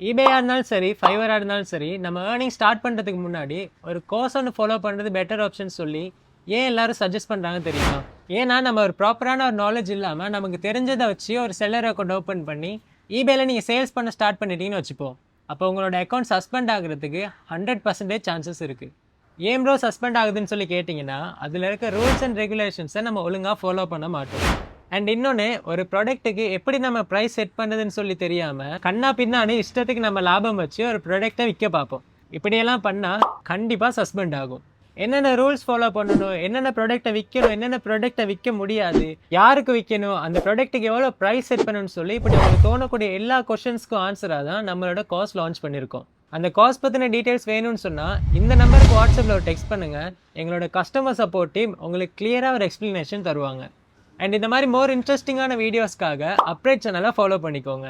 ஈபேயா இருந்தாலும் சரி, ஃபைவரா இருந்தாலும் சரி, நம்ம ஏர்னிங் ஸ்டார்ட் பண்ணுறதுக்கு முன்னாடி ஒரு கோர்ஸ் ஒன்று ஃபாலோ பண்ணுறது பெட்டர் ஆப்ஷன் சொல்லி ஏன் எல்லாரும் சஜஸ்ட் பண்ணுறாங்க தெரியுமா? ஏன்னா நம்ம ஒரு ப்ராப்பரான ஒரு நாலேஜ் இல்லாமல் நமக்கு தெரிஞ்சதை வச்சு ஒரு செல்லர் அக்கௌண்ட் ஓப்பன் பண்ணி ஈபேல நீங்கள் சேல்ஸ் பண்ண ஸ்டார்ட் பண்ணிட்டீங்கன்னு வச்சுப்போம். அப்போ உங்களோட அக்கௌண்ட் சஸ்பெண்ட் ஆகிறதுக்கு 100% சான்சஸ் இருக்குது. ஏன் ப்ரோ சஸ்பெண்ட் ஆகுதுன்னு சொல்லி கேட்டிங்கன்னா, அதில் இருக்க ரூல்ஸ் அண்ட் ரெகுலேஷன்ஸை நம்ம ஒழுங்காக ஃபாலோ பண்ண மாட்டோம். அண்ட் இன்னொன்று, ஒரு ப்ராடக்ட்டுக்கு எப்படி நம்ம ப்ரைஸ் செட் பண்ணுறதுன்னு சொல்லி தெரியாமல் கண்ணா பின்னாடி இஷ்டத்துக்கு நம்ம லாபம் வச்சு ஒரு ப்ராடக்டை விற்க பார்ப்போம். இப்படியெல்லாம் பண்ணால் கண்டிப்பாக சஸ்பெண்ட் ஆகும். என்னென்ன ரூல்ஸ் ஃபாலோ பண்ணணும், என்னென்ன ப்ராடக்டை விற்கணும், என்னென்ன ப்ராடக்டை விற்க முடியாது, யாருக்கு விற்கணும், அந்த ப்ராடக்ட்டுக்கு எவ்வளோ ப்ரைஸ் செட் பண்ணணும்னு சொல்லி இப்படி உங்களுக்கு தோணக்கூடிய எல்லா கொஷின்ஸ்க்கும் ஆன்சராக தான் நம்மளோட கோர்ஸ் லான்ச் பண்ணியிருக்கோம். அந்த கோர்ஸ் பற்றின டீட்டெயில்ஸ் வேணும்னு சொன்னால் இந்த நம்பருக்கு வாட்ஸ்அப்பில் ஒரு டெக்ஸ்ட் பண்ணுங்கள். எங்களோட கஸ்டமர் சப்போர்ட் டீம் உங்களுக்கு கிளியராக ஒரு எக்ஸ்ப்ளனேஷன் தருவாங்க. அண்ட் இந்த மாதிரி மோர் இன்ட்ரெஸ்டிங்கான வீடியோஸ்க்காக அப்டேட் சேனலை ஃபாலோ பண்ணிக்கோங்க.